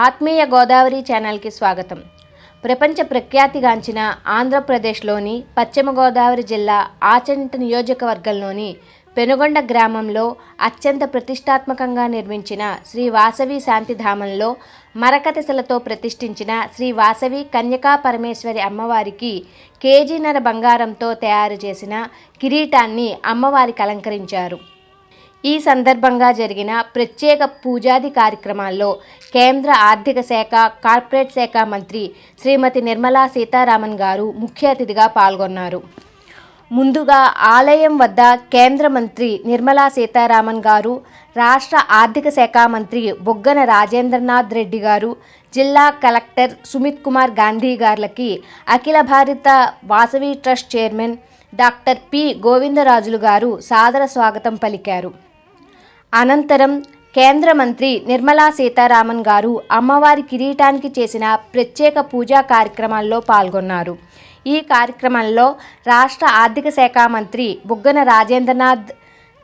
ఆత్మీయ గోదావరి ఛానల్కి స్వాగతం. ప్రపంచ ప్రఖ్యాతిగాంచిన ఆంధ్రప్రదేశ్లోని పశ్చిమ గోదావరి జిల్లా ఆచంట నియోజకవర్గంలోని పెనుగొండ గ్రామంలో అత్యంత ప్రతిష్టాత్మకంగా నిర్మించిన శ్రీ వాసవి శాంతిధామంలో మరకతశలతో ప్రతిష్ఠించిన శ్రీ వాసవి కన్యకా పరమేశ్వరి అమ్మవారికి కేజీన్నర బంగారంతో తయారు చేసిన కిరీటాన్ని అమ్మవారికి అలంకరించారు. ఈ సందర్భంగా జరిగిన ప్రత్యేక పూజాది కార్యక్రమాల్లో కేంద్ర ఆర్థిక శాఖ, కార్పొరేట్ శాఖ మంత్రి శ్రీమతి నిర్మలా సీతారామన్ గారు ముఖ్య అతిథిగా పాల్గొన్నారు. ముందుగా ఆలయం వద్ద కేంద్ర మంత్రి నిర్మలా సీతారామన్ గారు, రాష్ట్ర ఆర్థిక శాఖ మంత్రి బుగ్గన రాజేంద్రనాథ్ రెడ్డి గారు, జిల్లా కలెక్టర్ సుమిత్ కుమార్ గాంధీ గార్లకి అఖిల భారత Vasavi trust chairman doctor P Govindarajulu గారు సాదర స్వాగతం పలికారు. అనంతరం కేంద్ర మంత్రి నిర్మలా సీతారామన్ గారు అమ్మవారి కిరీటానికి చేసిన ప్రత్యేక పూజా కార్యక్రమాల్లో పాల్గొన్నారు. ఈ కార్యక్రమంలో రాష్ట్ర ఆర్థిక శాఖ మంత్రి బుగ్గన రాజేంద్రనాథ్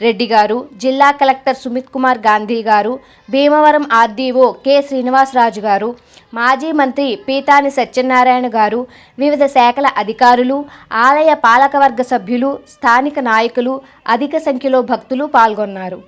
రెడ్డి గారు, జిల్లా కలెక్టర్ సుమిత్ కుమార్ గాంధీ గారు, భీమవరం ఆర్డీఓ కె శ్రీనివాసరాజు గారు, మాజీ మంత్రి పీతాని సత్యనారాయణ గారు, వివిధ శాఖల అధికారులు, ఆలయ పాలకవర్గ సభ్యులు, స్థానిక నాయకులు, అధిక సంఖ్యలో భక్తులు పాల్గొన్నారు.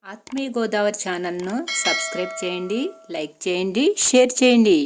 ఆత్మీయ గోదావరి ఛానల్ను సబ్స్క్రైబ్ చేయండి, లైక్ చేయండి, షేర్ చేయండి.